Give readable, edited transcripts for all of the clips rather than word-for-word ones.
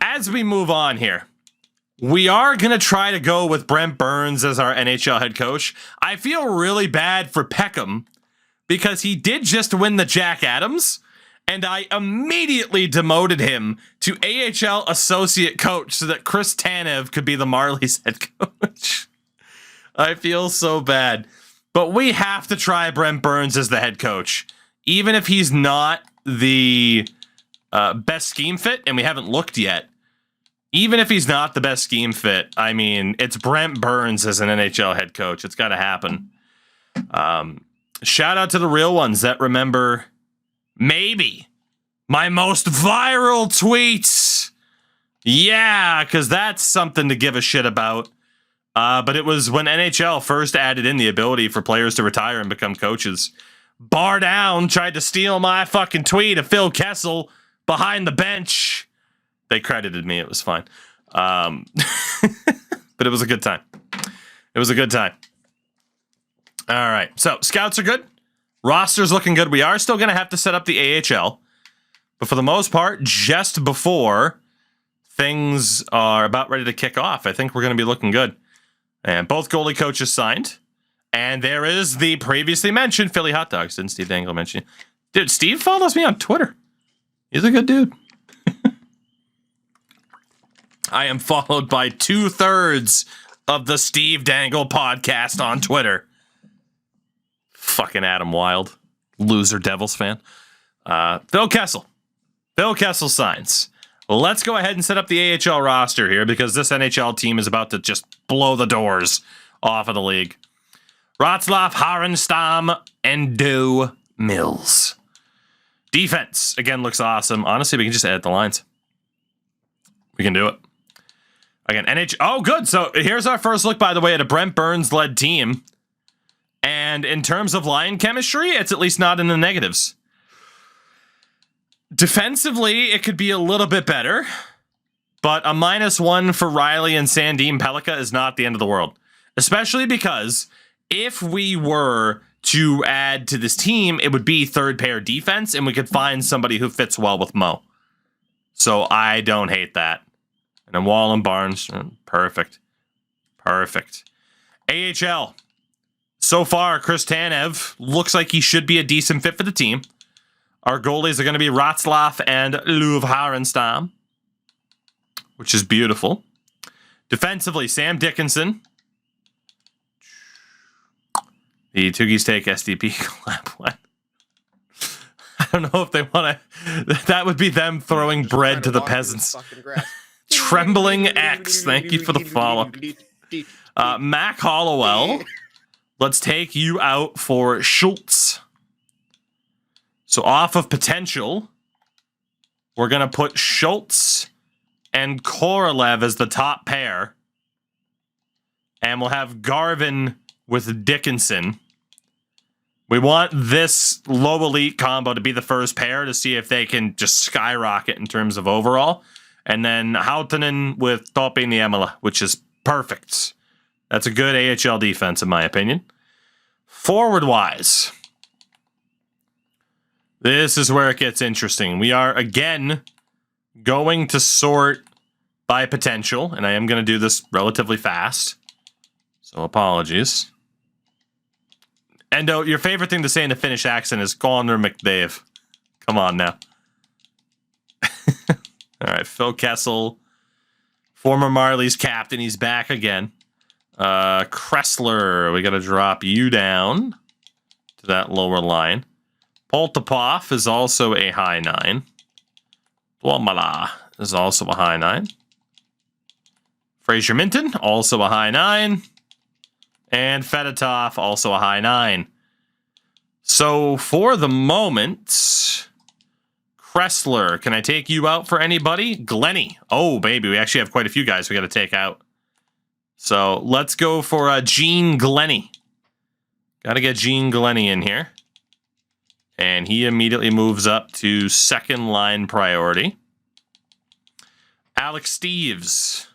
As we move on here, we are going to try to go with Brent Burns as our NHL head coach. I feel really bad for Peckham because he did just win the Jack Adams, and I immediately demoted him to AHL associate coach so that Chris Tanev could be the Marlies head coach. I feel so bad. But we have to try Brent Burns as the head coach. Even if he's not the best scheme fit, and we haven't looked yet, even if he's not the best scheme fit, I mean, it's Brent Burns as an NHL head coach. It's got to happen. Shout out to the real ones that remember maybe my most viral tweets. Yeah, because that's something to give a shit about. But it was when NHL first added in the ability for players to retire and become coaches. Bar Down tried to steal my fucking tweet of Phil Kessel behind the bench. They credited me. It was fine. But it was a good time. It was a good time. All right. So scouts are good. Roster's looking good. We are still going to have to set up the AHL. But for the most part, just before things are about ready to kick off, I think we're going to be looking good. And both goalie coaches signed. And there is the previously mentioned Philly Hot Dogs. Didn't Steve Dangle mention? Dude, Steve follows me on Twitter. He's a good dude. I am followed by 2/3 of the Steve Dangle podcast on Twitter. Fucking Adam Wild. Loser Devils fan. Phil Kessel. Phil Kessel signs. Let's go ahead and set up the AHL roster here because this NHL team is about to just blow the doors off of the league. Wroclaw, Harenstam, and Doe Mills. Defense, again, looks awesome. Honestly, we can just edit the lines. We can do it. Again, NHL. Oh, good. So here's our first look, by the way, at a Brent Burns-led team. And in terms of line chemistry, it's at least not in the negatives. Defensively, it could be a little bit better. But a -1 for Riley and Sandin Pellikka is not the end of the world. Especially because if we were to add to this team, it would be third pair defense, and we could find somebody who fits well with Mo. So I don't hate that. And then Wall and Barnes, perfect. Perfect. AHL. So far, Chris Tanev looks like he should be a decent fit for the team. Our goalies are going to be Wroclaw and Luv Harenstam, which is beautiful. Defensively, Sam Dickinson. The Toogies Take SDP collab one. I don't know if they want to. That would be them throwing bread to the peasants. Trembling X, thank you for the follow. Mac Hollowell, let's take you out for Schultz. So off of potential, we're going to put Schultz and Korolev as the top pair. And we'll have Garvin with Dickinson. We want this low elite combo to be the first pair to see if they can just skyrocket in terms of overall. And then Hautanen with Topi Niemela, which is perfect. That's a good AHL defense, in my opinion. Forward-wise, this is where it gets interesting. We are, again, going to sort by potential, and I am going to do this relatively fast. So apologies. Endo, your favorite thing to say in a Finnish accent is Connor McDavid. Come on now. All right, Phil Kessel, former Marlies captain. He's back again. Kressler, we got to drop you down to that lower line. Poltapov is also a high 9. Blomala is also a high 9. Fraser Minton, also a high 9. And Fedotov, also a high 9. So for the moment, Kressler, can I take you out for anybody? Glenny. Oh, baby, we actually have quite a few guys we got to take out. So let's go for Gene Glenny. Got to get Gene Glenny in here. And he immediately moves up to second line priority. Alex Steves.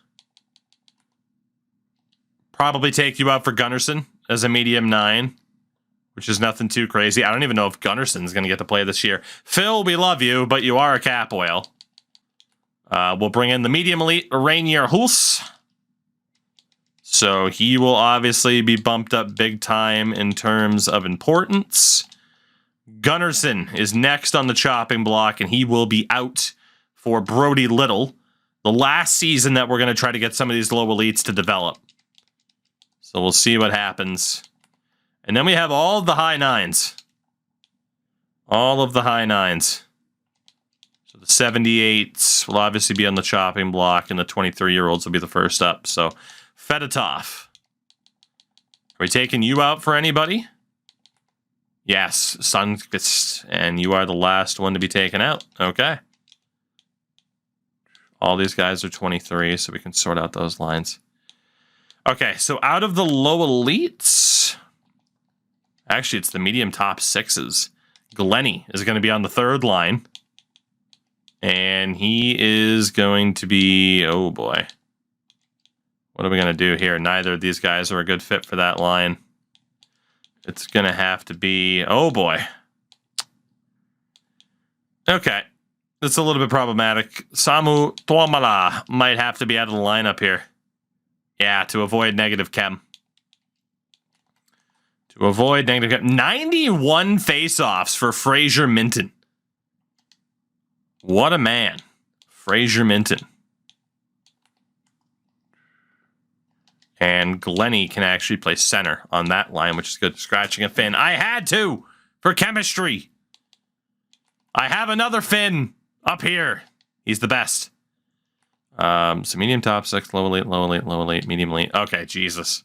Probably take you out for Gunnarsson as a medium 9, which is nothing too crazy. I don't even know if Gunnarsson's going to get to play this year. Phil, we love you, but you are a cap oil. We'll bring in the medium elite, Rainier Hulse. So he will obviously be bumped up big time in terms of importance. Gunnarsson is next on the chopping block, and he will be out for Brody Little. The last season that we're going to try to get some of these low elites to develop. So we'll see what happens. And then we have all of the high nines. All of the high nines. So the 78s will obviously be on the chopping block, and the 23-year-olds will be the first up. So Fedotov. Are we taking you out for anybody? Yes, Sundqvist. And you are the last one to be taken out. Okay. All these guys are 23, so we can sort out those lines. Okay, so out of the low elites... Actually, it's the medium top sixes. Glenny is going to be on the third line. And he is going to be... Oh, boy. What are we going to do here? Neither of these guys are a good fit for that line. It's going to have to be... Oh, boy. Okay. That's a little bit problematic. Samu Tuomala might have to be out of the lineup here. Yeah, to avoid negative chem. To avoid negative chem. 91 face-offs for Fraser Minton. What a man. Fraser Minton. And Glenny can actually play center on that line, which is good. Scratching a fin. I had to for chemistry. I have another Finn up here. He's the best. So medium top six, low elite, low elite, low elite, medium elite. Okay, Jesus.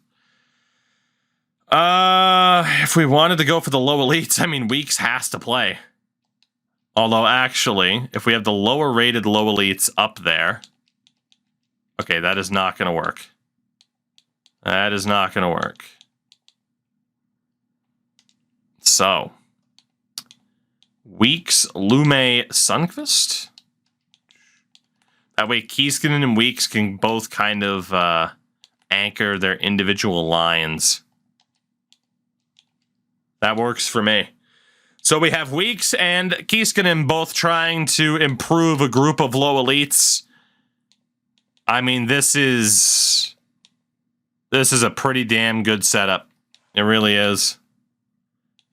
If we wanted to go for the low elites, I mean, Weeks has to play. Although, actually, if we have the lower rated low elites up there... Okay, that is not going to work. That is not going to work. So... Weeks, Lume, Sundqvist. That way, Kiiskanen and Weeks can both kind of anchor their individual lines. That works for me. So we have Weeks and Kiiskanen both trying to improve a group of low elites. I mean, this is a pretty damn good setup. It really is.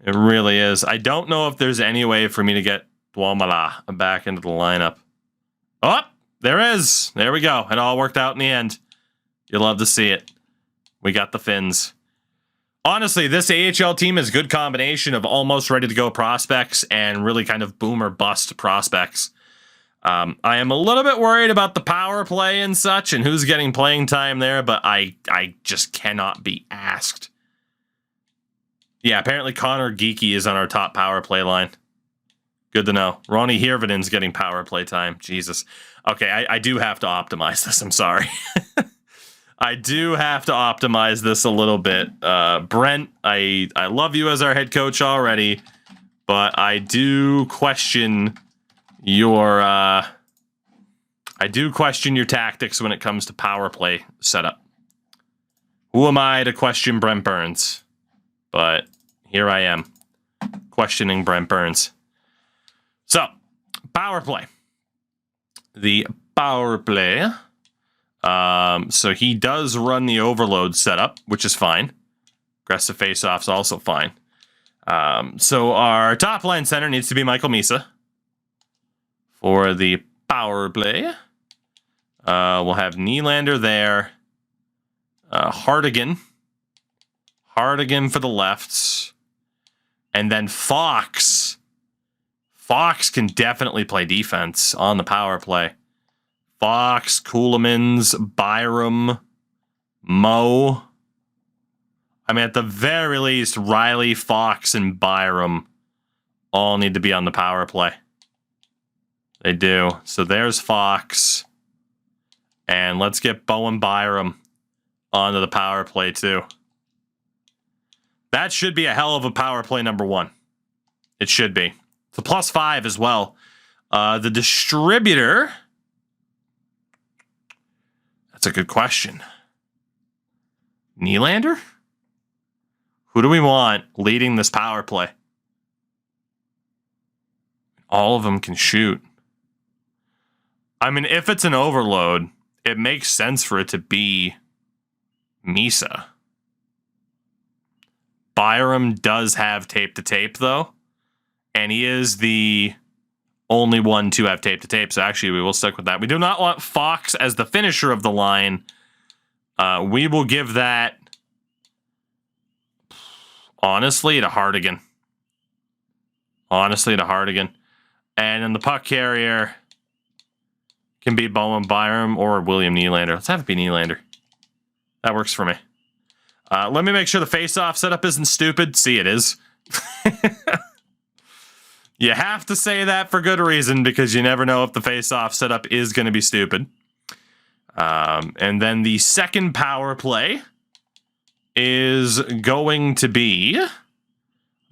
It really is. I don't know if there's any way for me to get Tuomala back into the lineup. Oh, there is. There we go. It all worked out in the end. You'll love to see it. We got the Finns. Honestly, this AHL team is a good combination of almost ready-to-go prospects and really kind of boom or bust prospects. I am a little bit worried about the power play and such and who's getting playing time there, but I just cannot be asked. Yeah, apparently Connor Geeky is on our top power play line. Good to know. Ronnie Hirvinen's getting power play time. Jesus. Okay, I do have to optimize this. I'm sorry. I do have to optimize this a little bit. Brent, I love you as our head coach already, but I do question your tactics when it comes to power play setup. Who am I to question Brent Burns? But here I am, questioning Brent Burns. So, power play. The power play. So he does run the overload setup, which is fine. Aggressive faceoffs also fine. So our top line center needs to be Michael Misa for the power play. We'll have Nylander there. Hardigan for the lefts. And then Fox. Fox can definitely play defense on the power play. Fox, Coolemans, Byram, Mo. I mean, at the very least, Riley, Fox, and Byram all need to be on the power play. They do. So there's Fox. And let's get Bo and Byram onto the power play, too. That should be a hell of a power play number one. It should be. It's a +5 as well. The distributor... That's a good question. Nylander? Who do we want leading this power play? All of them can shoot. I mean, if it's an overload, it makes sense for it to be Misa. Byram does have tape to tape, though. And he is the only one to have tape to tape. So actually, we will stick with that. We do not want Fox as the finisher of the line. We will give that, honestly, to Hardigan. And then the puck carrier can be Bowen Byram or William Nylander. Let's have it be Nylander. That works for me. Let me make sure the face-off setup isn't stupid. See, it is. You have to say that for good reason, because you never know if the face-off setup is going to be stupid. And then the second power play is going to be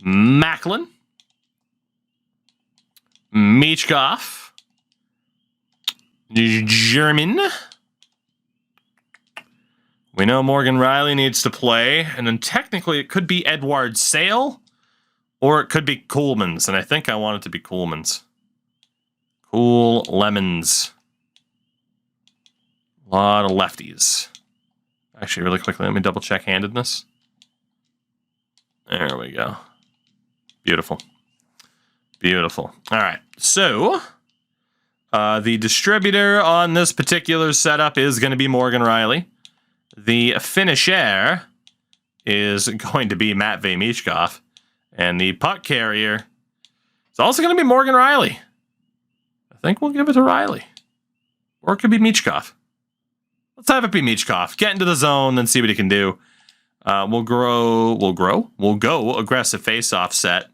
Macklin, Michkov, German. We know Morgan Riley needs to play, and then technically it could be Edward Sale, or it could be Coolmans, and I think I want it to be Coolmans. Cool Lemons. A lot of lefties. Actually, really quickly, let me double check handedness. There we go. Beautiful. Beautiful. All right, so the distributor on this particular setup is going to be Morgan Riley. The finisher is going to be Matvei Michkov. And the puck carrier is also going to be Morgan Riley. I think we'll give it to Riley. Or it could be Michkov. Let's have it be Michkov. Get into the zone, then see what he can do. We'll go aggressive face-off set.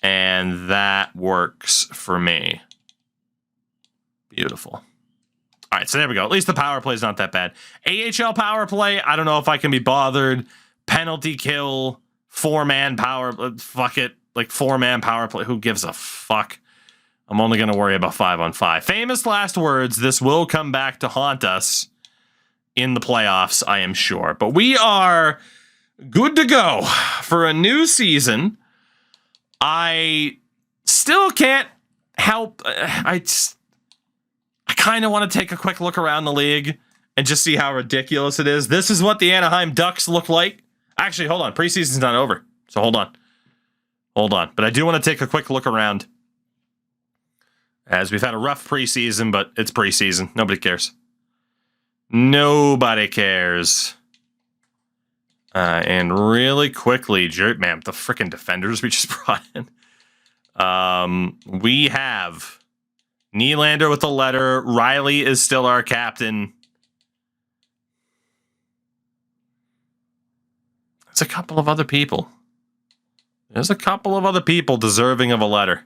And that works for me. Beautiful. All right, so there we go. At least the power play is not that bad. AHL power play, I don't know if I can be bothered. Penalty kill, four-man power, fuck it. Like, four-man power play, who gives a fuck? I'm only going to worry about 5-on-5. Famous last words, this will come back to haunt us in the playoffs, I am sure. But we are good to go for a new season. I still can't help, I kind of want to take a quick look around the league and just see how ridiculous it is. This is what the Anaheim Ducks look like. Actually, hold on. Preseason's not over. So hold on. But I do want to take a quick look around. As we've had a rough preseason, but it's preseason. Nobody cares. And really quickly, man, the freaking defenders we just brought in. We have Nylander with a letter. Riley is still our captain. There's a couple of other people. Deserving of a letter.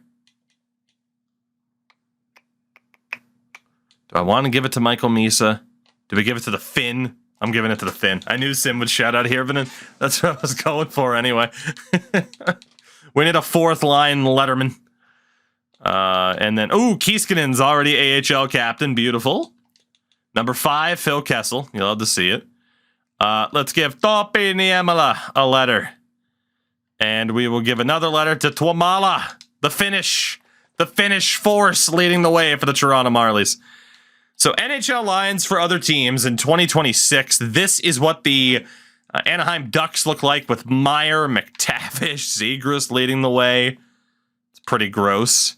Do I want to give it to Michael Misa? Do we give it to the Finn? I'm giving it to the Finn. I knew Sim would shout out Hirvonen. That's what I was going for anyway. We need a fourth line letterman. And then, Kieskinen's already AHL captain. Beautiful. Number 5, Phil Kessel. You'll love to see it. Let's give Topi Niemela a letter. And we will give another letter to Tuomala, the Finnish force leading the way for the Toronto Marlies. So NHL lines for other teams in 2026. This is what the Anaheim Ducks look like with Meyer, McTavish, Zegras leading the way. It's pretty gross.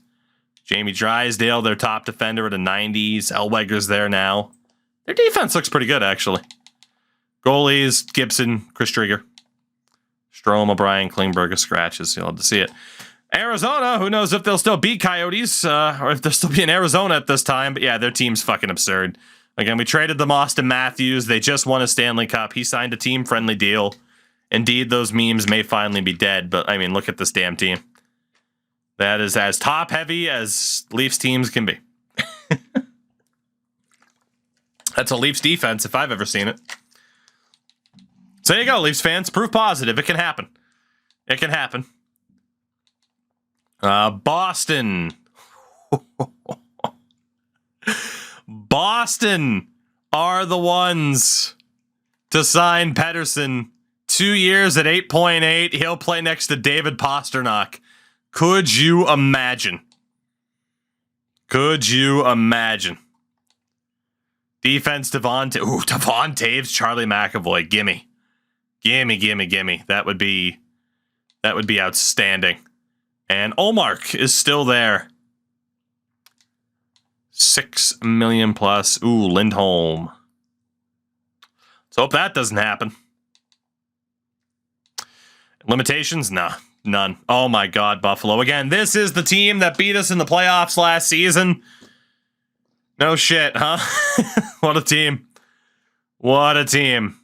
Jamie Drysdale, their top defender at a 90s. Zellweger's there now. Their defense looks pretty good, actually. Goalies, Gibson, Chris Trigger. Strome, O'Brien, Klingberg, scratches. You'll have to see it. Arizona, who knows if they'll still beat Coyotes, or if they'll still be in Arizona at this time. But yeah, their team's fucking absurd. Again, we traded them Austin Matthews. They just won a Stanley Cup. He signed a team-friendly deal. Indeed, those memes may finally be dead, but I mean, look at this damn team. That is as top-heavy as Leafs teams can be. That's a Leafs defense if I've ever seen it. So there you go, Leafs fans. Proof positive. It can happen. It can happen. Boston. Boston are the ones to sign Pettersson. 2 years at 8.8. He'll play next to David Pasternak. Could you imagine? Could you imagine? Defense, Devon Taves, Charlie McAvoy. Gimme. That would be outstanding. And Olmark is still there. 6 million plus. Ooh, Lindholm. Let's hope that doesn't happen. Limitations? Nah, none. Oh my God, Buffalo. Again, this is the team that beat us in the playoffs last season. No shit, huh? What a team. What a team.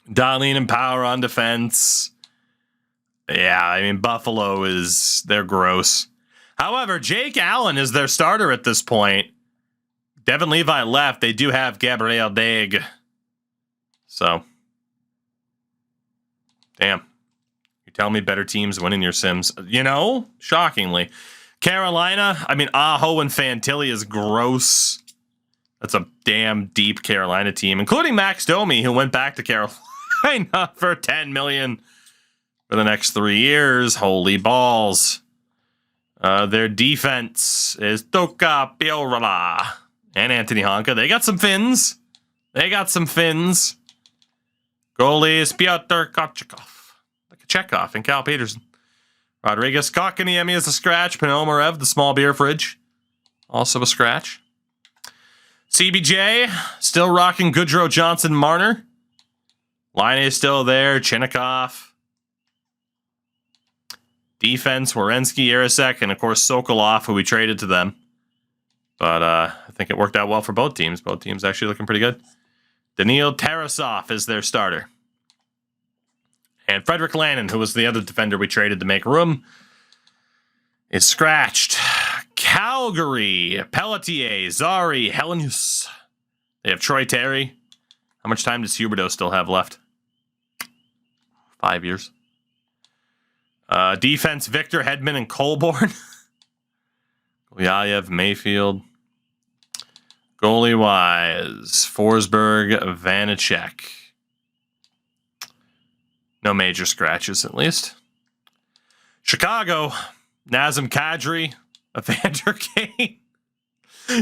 Darlene and Power on defense. Yeah, I mean, Buffalo they're gross. However, Jake Allen is their starter at this point. Devin Levi left. They do have Gabriel Daig. So, damn. You tell me better teams winning your Sims. You know, shockingly. Carolina, I mean, Aho and Fantilli is gross. That's a damn deep Carolina team, including Max Domi, who went back to Carolina for $10 million for the next 3 years. Holy balls. Their defense is Toka Piorala and Anthony Honka. They got some Finns. Goalie is Pyotr Kochekov and Cal Peterson. Rodriguez Kotkaniemi is a scratch. Panomarev, the small beer fridge, also a scratch. CBJ, still rocking Goodrow, Johnson, Marner. Line is still there. Chinnikov. Defense, Werenski, Irasek, and of course Sokolov, who we traded to them. But I think it worked out well for both teams. Both teams actually looking pretty good. Daniil Tarasov is their starter. And Frederick Lannon, who was the other defender we traded to make room, is scratched. Calgary, Pelletier, Zari, Helenius. They have Troy Terry. How much time does Huberdeau still have left? 5 years. Defense, Victor, Hedman, and Colborn. Yayev, Mayfield. Goalie-wise, Forsberg, Vanacek. No major scratches, at least. Chicago, Nazem Kadri, Evander Kane.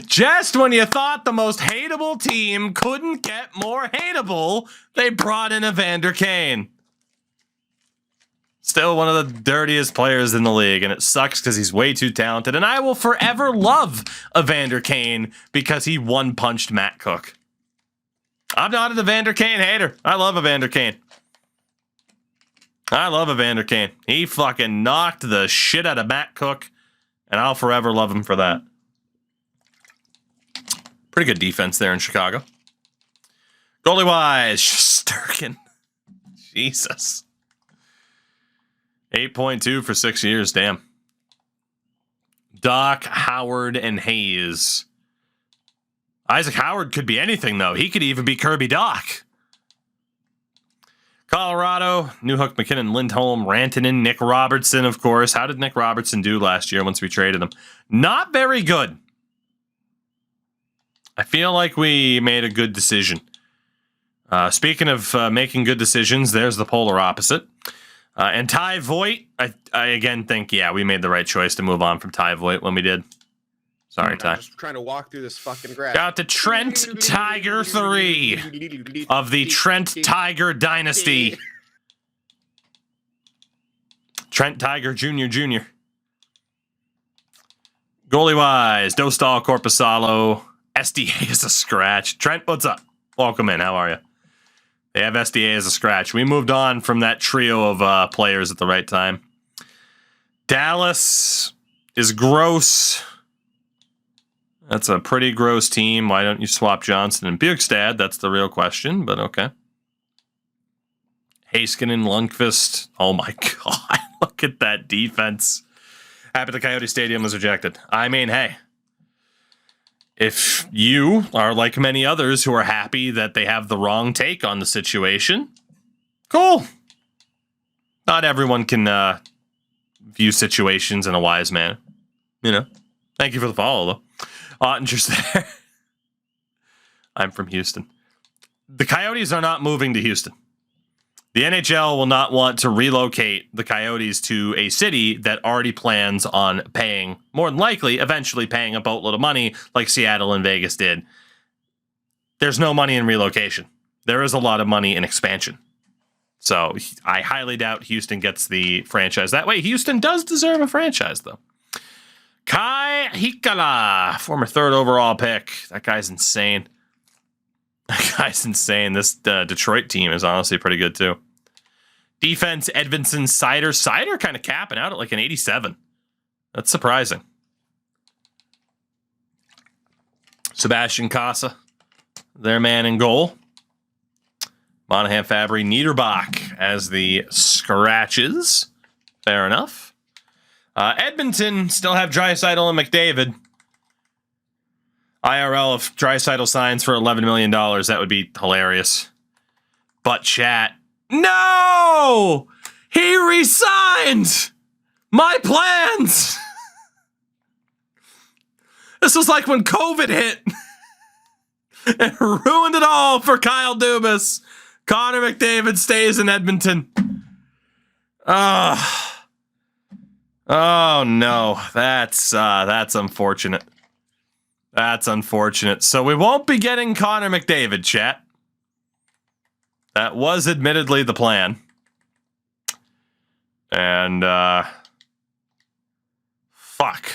Just when you thought the most hateable team couldn't get more hateable, they brought in Evander Kane. Still one of the dirtiest players in the league, and it sucks because he's way too talented, and I will forever love Evander Kane because he one-punched Matt Cook. I'm not an Evander Kane hater. I love Evander Kane. He fucking knocked the shit out of Matt Cook, and I'll forever love him for that. Pretty good defense there in Chicago. Goalie-wise, Shesterkin. Jesus. 8.2 for 6 years, damn. Doc, Howard, and Hayes. Isaac Howard could be anything, though. He could even be Kirby Doc. Colorado, Newhook, McKinnon, Lindholm, Rantanen, Nick Robertson, of course. How did Nick Robertson do last year once we traded him? Not very good. I feel like we made a good decision. Speaking of making good decisions, there's the polar opposite. And Ty Voigt, I again think, yeah, we made the right choice to move on from Ty Voigt when we did. Sorry, Ty. I'm just trying to walk through this fucking grass. Got the Trent Tiger 3 of the Trent Tiger dynasty. Trent Tiger Jr. Goalie-wise, Dostal, Corpusalo. SDA is a scratch. Trent, what's up? Welcome in. How are you? They have SDA as a scratch. We moved on from that trio of players at the right time. Dallas is gross. That's a pretty gross team. Why don't you swap Johnson and Bjugstad? That's the real question, but okay. Heiskanen, Lundqvist. Oh my God. Look at that defense. Happy the Coyote Stadium was rejected. I mean, hey. If you are like many others who are happy that they have the wrong take on the situation, cool. Not everyone can view situations in a wise manner. You know. Thank you for the follow, though. Ottinger's there. I'm from Houston. The Coyotes are not moving to Houston. The NHL will not want to relocate the Coyotes to a city that already plans on paying, more than likely, eventually paying a boatload of money like Seattle and Vegas did. There's no money in relocation. There is a lot of money in expansion. So I highly doubt Houston gets the franchise that way. Houston does deserve a franchise, though. Kai Hikala, former 3rd overall pick. That guy's insane. That guy's insane. This Detroit team is honestly pretty good, too. Defense, Edvinsson, Sider. Sider kind of capping out at like an 87. That's surprising. Sebastian Casa, their man in goal. Monahan, Fabry, Niederbach as the scratches. Fair enough. Edmonton still have Draisaitl and McDavid. IRL, if Draisaitl signs for $11 million, that would be hilarious. But chat, no! He resigned! My plans! This was like when COVID hit. It ruined it all for Kyle Dubas. Connor McDavid stays in Edmonton. Oh no, that's unfortunate. That's unfortunate. So we won't be getting Connor McDavid, chat. That was admittedly the plan. And fuck.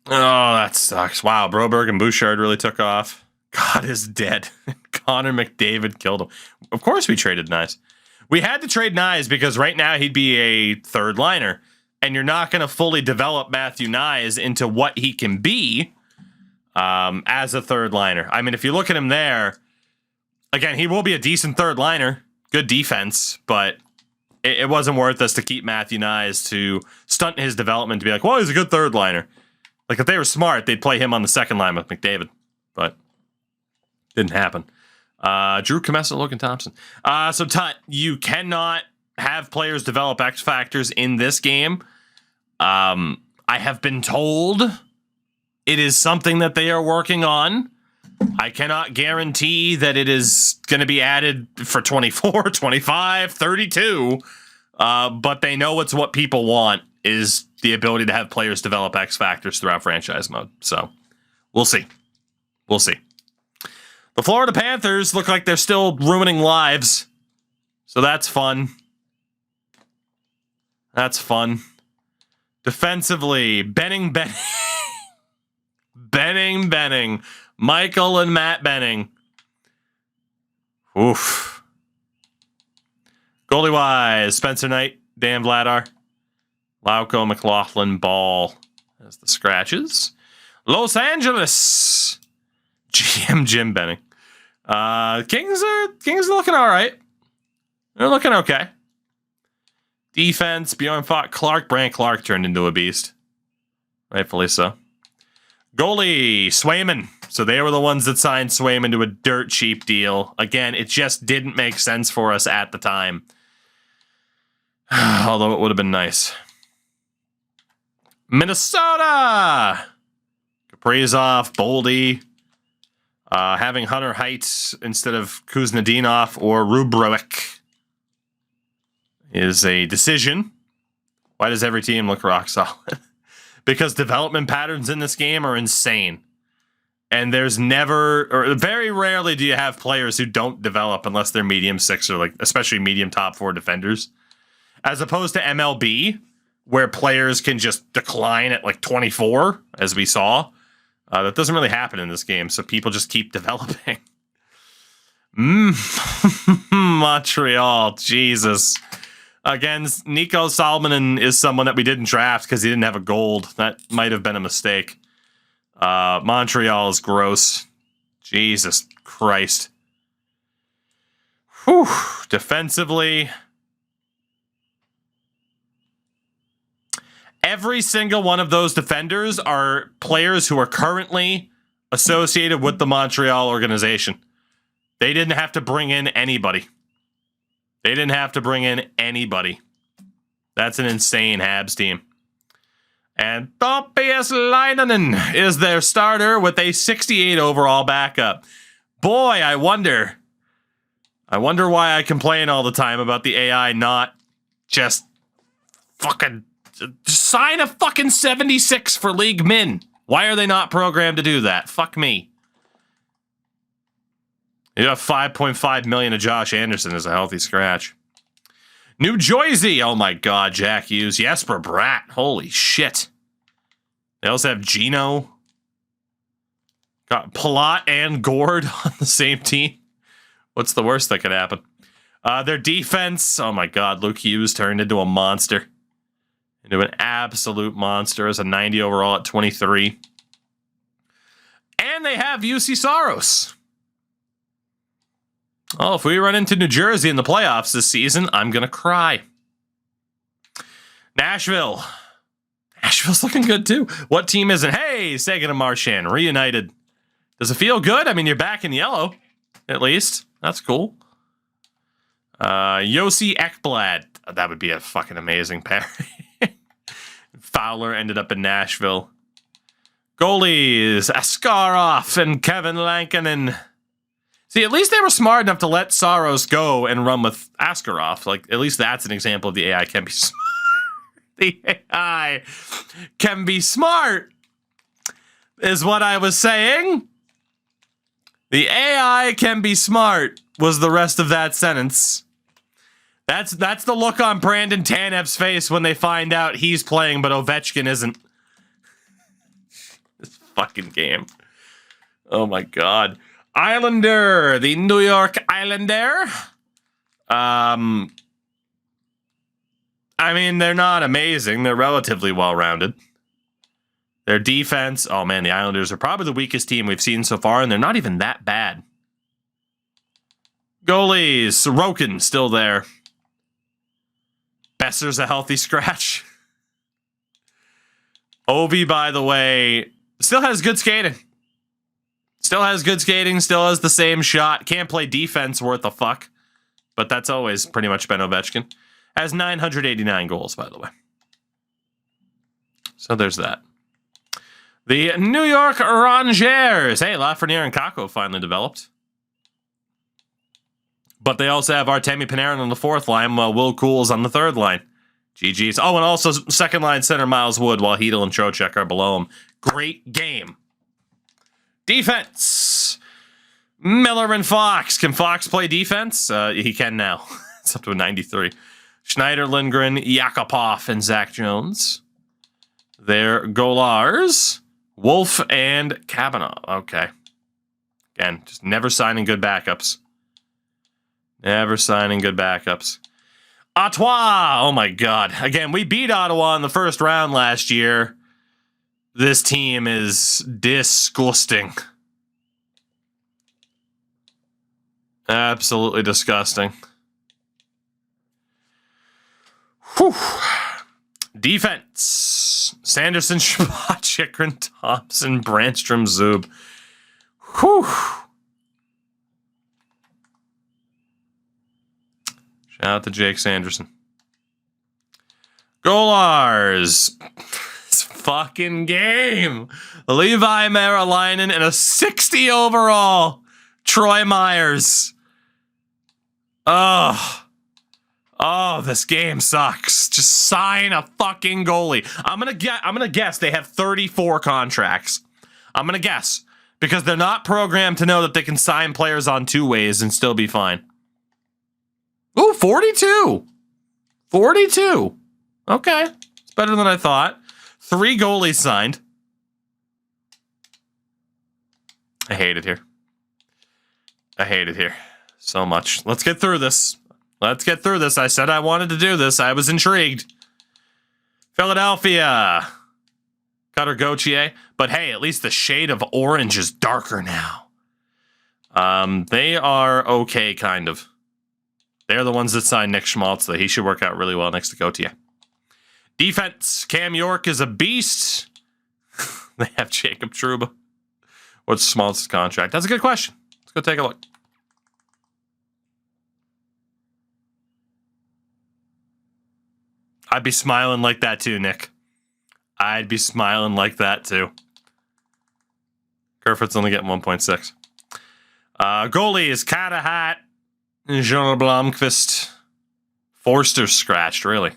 Oh, that sucks. Wow, Broberg and Bouchard really took off. God is dead. Connor McDavid killed him. Of course we traded Nyes. We had to trade Nyes because right now he'd be a 3rd liner. And you're not going to fully develop Matthew Nyes into what he can be as a 3rd liner. I mean, if you look at him there, again, he will be a decent 3rd liner. Good defense, but it wasn't worth us to keep Matthew Nyes to stunt his development to be like, well, he's a good 3rd liner. Like, if they were smart, they'd play him on the 2nd line with McDavid. But didn't happen. Drew Comessa, Logan Thompson. So, you cannot have players develop X factors in this game. I have been told it is something that they are working on. I cannot guarantee that it is going to be added for 24, 25, 32. But they know it's what people want is the ability to have players develop X factors throughout franchise mode. So we'll see. We'll see. The Florida Panthers look like they're still ruining lives. So that's fun. That's fun. Defensively, Benning. Michael and Matt Benning. Oof. Goalie-wise, Spencer Knight, Dan Vladar, Lauko, McLaughlin, Ball as the scratches. Los Angeles, GM Jim Benning. Kings are looking all right. They're looking okay. Defense, Bjorn Fott, Clark. Brant Clark turned into a beast. Rightfully so. Goalie, Swayman. So they were the ones that signed Swayman to a dirt cheap deal. Again, it just didn't make sense for us at the time. Although it would have been nice. Minnesota! Kaprizov, Boldy. Having Hunter Heights instead of Kuznetsov or Rubrowick is a decision. Why does every team look rock solid? Because development patterns in this game are insane. And there's never, or very rarely do you have players who don't develop unless they're medium 6 or like, especially medium top 4 defenders. As opposed to MLB, where players can just decline at like 24, as we saw. That doesn't really happen in this game, so people just keep developing. Montreal, Jesus. Again, Nico Salmonen is someone that we didn't draft because he didn't have a gold. That might have been a mistake. Montreal is gross. Jesus Christ. Whew. Defensively. Every single one of those defenders are players who are currently associated with the Montreal organization. They didn't have to bring in anybody. That's an insane Habs team. And Topias Leinonen is their starter with a 68 overall backup. Boy, I wonder I wonder why I complain all the time about the AI not just fucking just sign a fucking 76 for League Min. Why are they not programmed to do that? Fuck me. You have 5.5 million of Josh Anderson as a healthy scratch. New Jersey. Oh my God, Jack Hughes. Jesper Bratt. Holy shit. They also have Gino. Got Palat and Gord on the same team. What's the worst that could happen? Their defense. Oh my God, Luke Hughes turned into a monster. Into an absolute monster as a 90 overall at 23. And they have UC Saros. Oh, if we run into New Jersey in the playoffs this season, I'm going to cry. Nashville. Nashville's looking good, too. What team isn't? Hey, Sagan and Marchand, reunited. Does it feel good? I mean, you're back in yellow, at least. That's cool. Yossi Ekblad. That would be a fucking amazing pair. Fowler ended up in Nashville. Goalies, Askarov and Kevin Lankinen. See, at least they were smart enough to let Saros go and run with Askarov. Like, at least that's an example of the AI can be smart. The AI can be smart, is what I was saying. The AI can be smart, was the rest of that sentence. That's the look on Brandon Tanev's face when they find out he's playing, but Ovechkin isn't. This fucking game. Oh my God. Islander, the New York Islander. I mean, they're not amazing. They're relatively well-rounded. Their defense, oh man, the Islanders are probably the weakest team we've seen so far, and they're not even that bad. Goalies, Sorokin still there. Besser's a healthy scratch. Ovi, by the way, still has good skating. Still has good skating, still has the same shot. Can't play defense worth a fuck. But that's always pretty much been Ovechkin. Has 989 goals, by the way. So there's that. The New York Rangers. Hey, Lafreniere and Kakko finally developed. But they also have Artemi Panarin on the fourth line, while Will Cool's on the third line. GG's. Oh, and also second line center Miles Wood, while Hedel and Trocheck are below him. Great game. Defense. Miller and Fox. Can Fox play defense? He can now. It's up to a 93. Schneider, Lindgren, Yakupov, and Zach Jones. Their goalars. Wolf and Kavanaugh. Okay. Again, just never signing good backups. Never signing good backups. Ottawa. Oh my God. Again, we beat Ottawa in the first round last year. This team is disgusting. Absolutely disgusting. Whew. Defense. Sanderson, Shabbat, Chikrin, Thompson, Brandstrom, Zub. Whew. Shout out to Jake Sanderson. Goalars. This fucking game. Levi Marilainen and a 60 overall. Troy Myers. Oh, this game sucks. Just sign a fucking goalie. I'm gonna guess they have 34 contracts. I'm gonna guess because they're not programmed to know that they can sign players on two ways and still be fine. Ooh, 42. 42. Okay. It's better than I thought. 3 goalies signed. I hate it here. I hate it here so much. Let's get through this. Let's get through this. I said I wanted to do this. I was intrigued. Philadelphia. Cutter Gauthier. But hey, at least the shade of orange is darker now. They are okay, kind of. They're the ones that signed Nick Schmaltz, though. He should work out really well next to Gauthier. Defense. Cam York is a beast. They have Jacob Trouba. What's Schmaltz's contract? That's a good question. Let's go take a look. I'd be smiling like that too, Nick. I'd be smiling like that too. Kerfoot's only getting 1.6. Goalie is Katahat. Jonah Blomqvist. Forster's scratched, really.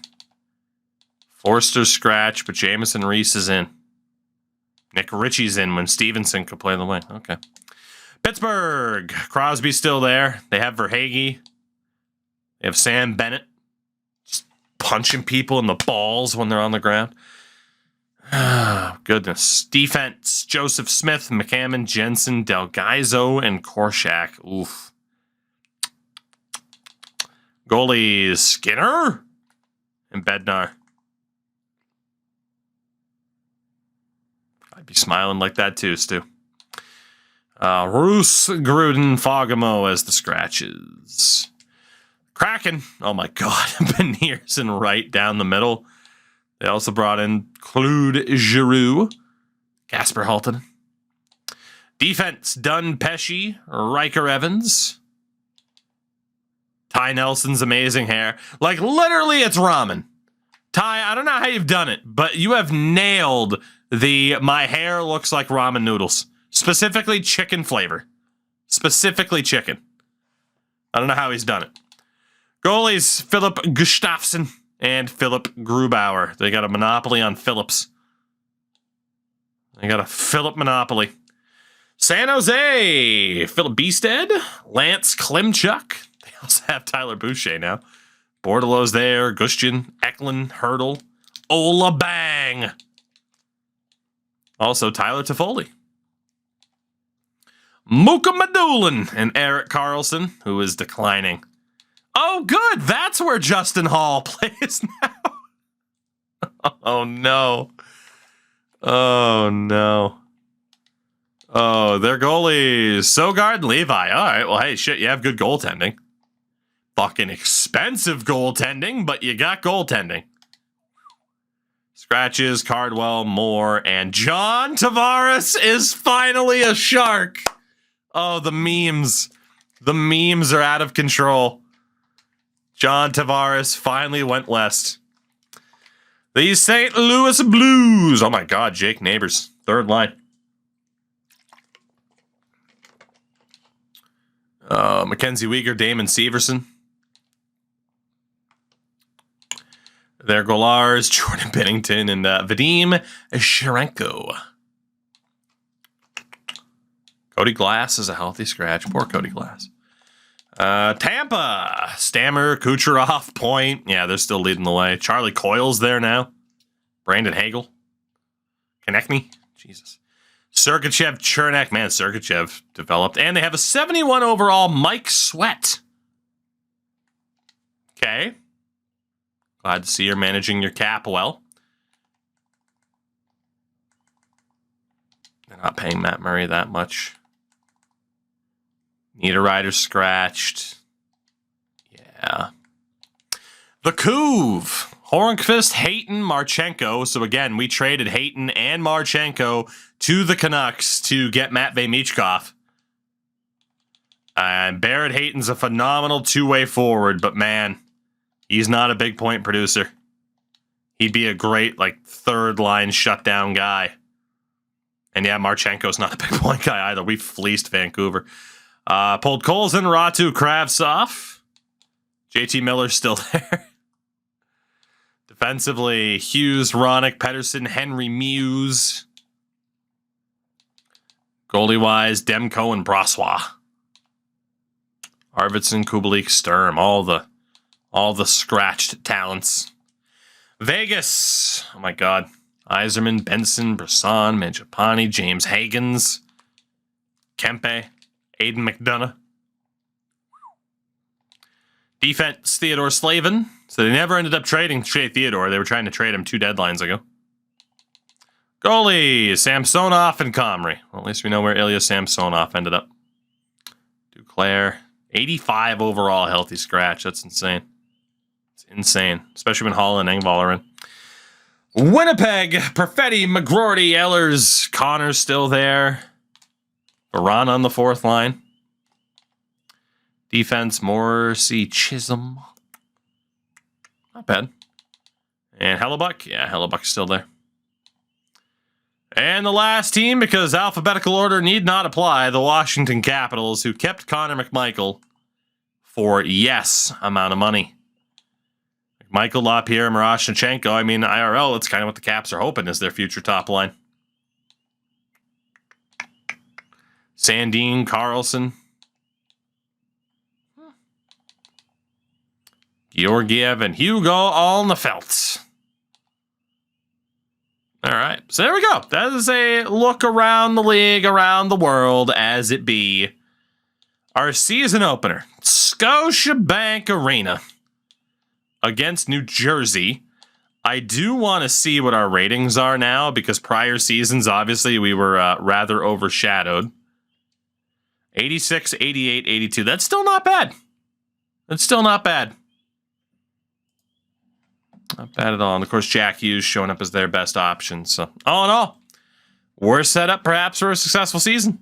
Forster's scratched, but Jamison Reese is in. Nick Ritchie's in when Stevenson could play the wing. Okay. Pittsburgh. Crosby's still there. They have Verhaeghe. They have Sam Bennett. Just punching people in the balls when they're on the ground. Oh, goodness. Defense. Joseph Smith, McCammon, Jensen, Delgaizo, and Korshak. Oof. Goalies. Skinner and Bednar. I'd be smiling like that too, Stu. Roos, Gruden, Fogamo as the scratches. Kraken. Oh my God. Beniers and Wright down the middle. They also brought in Claude Giroux. Casper Halton. Defense. Dunn, Pesci, Riker Evans. Ty Nelson's amazing hair. Like literally it's ramen. Ty, I don't know how you've done it, but you have nailed my hair looks like ramen noodles. Specifically chicken flavor. Specifically chicken. I don't know how he's done it. Goalies, Philip Gustafsson and Philip Grubauer. They got a monopoly on Phillips. They got a Philip monopoly. San Jose, Philip Beested, Lance Klimchuk. They also have Tyler Boucher now. Bordelo's there, Gustian, Eklund, Hurdle, Ola Bang. Also Tyler Toffoli. Muka Madulin and Eric Carlson, who is declining. Oh, good. That's where Justin Hall plays now. Oh, no. Oh, no. Oh, their goalies. Sogard and Levi. All right. Well, hey, shit, you have good goaltending. Fucking expensive goaltending, but you got goaltending. Scratches, Cardwell, Moore, and John Tavares is finally a Shark. Oh, the memes. The memes are out of control. John Tavares finally went west. The St. Louis Blues. Oh my God, Jake Neighbors. Third line. Mackenzie Weegar, Damon Severson. Their goalars, Jordan Bennington and Vadim Sharenko. Cody Glass is a healthy scratch. Poor Cody Glass. Tampa. Stammer, Kucherov, Point. Yeah, they're still leading the way. Charlie Coyle's there now. Brandon Hagel. Konechny. Jesus. Sergachev, Chernak. Man, Sergachev developed. And they have a 71 overall Mike Sweat. Okay. Glad to see you're managing your cap well. They're not paying Matt Murray that much. Niederreiter scratched. Yeah. The Couve. Hornqvist, Hayton, Marchenko. So again, we traded Hayton and Marchenko to the Canucks to get Matvei Michkov. And Barrett Hayton's a phenomenal two-way forward, but man, he's not a big point producer. He'd be a great, third line shutdown guy. And yeah, Marchenko's not a big point guy either. We fleeced Vancouver. Pulled Colson, Ratu, Kravtsov. JT Miller's still there. Defensively, Hughes, Ronick, Pedersen, Henry, Muse. Goalie-wise, Demko and Brassois. Arvidsson, Kubalik, Sturm. All the scratched talents. Vegas. Oh my God. Yzerman, Benson, Brisson, Mangiapane, James Hagens, Kempe, Aiden McDonough. Defense, Theodore Slavin. So they never ended up trading Shea Theodore. They were trying to trade him 2 deadlines ago. Goalies, Samsonov and Comrie. Well, at least we know where Ilya Samsonov ended up. Duclair, 85 overall healthy scratch. That's insane. It's insane, especially when Hall and Engvall are in. Winnipeg, Perfetti, McGroarty, Ehlers, Connor's still there. Varan on the 4th line. Defense, Morrissey, Chisholm. Not bad. And Hellebuck. Yeah, Hellebuck's still there. And the last team, because alphabetical order need not apply, the Washington Capitals, who kept Connor McMichael for yes amount of money. Michael LaPierre, Miroshnichenko. I mean, IRL, it's kind of what the Caps are hoping is their future top line. Sandin, Carlson. Georgiev and Hugo Alnefelt. All right, so there we go. That is a look around the league, around the world, as it be. Our season opener, Scotiabank Arena against New Jersey. I do want to see what our ratings are now, because prior seasons, obviously, we were rather overshadowed. 86, 88, 82. That's still not bad. That's still not bad. Not bad at all. And, of course, Jack Hughes showing up as their best option. So, all in all, we're set up perhaps for a successful season.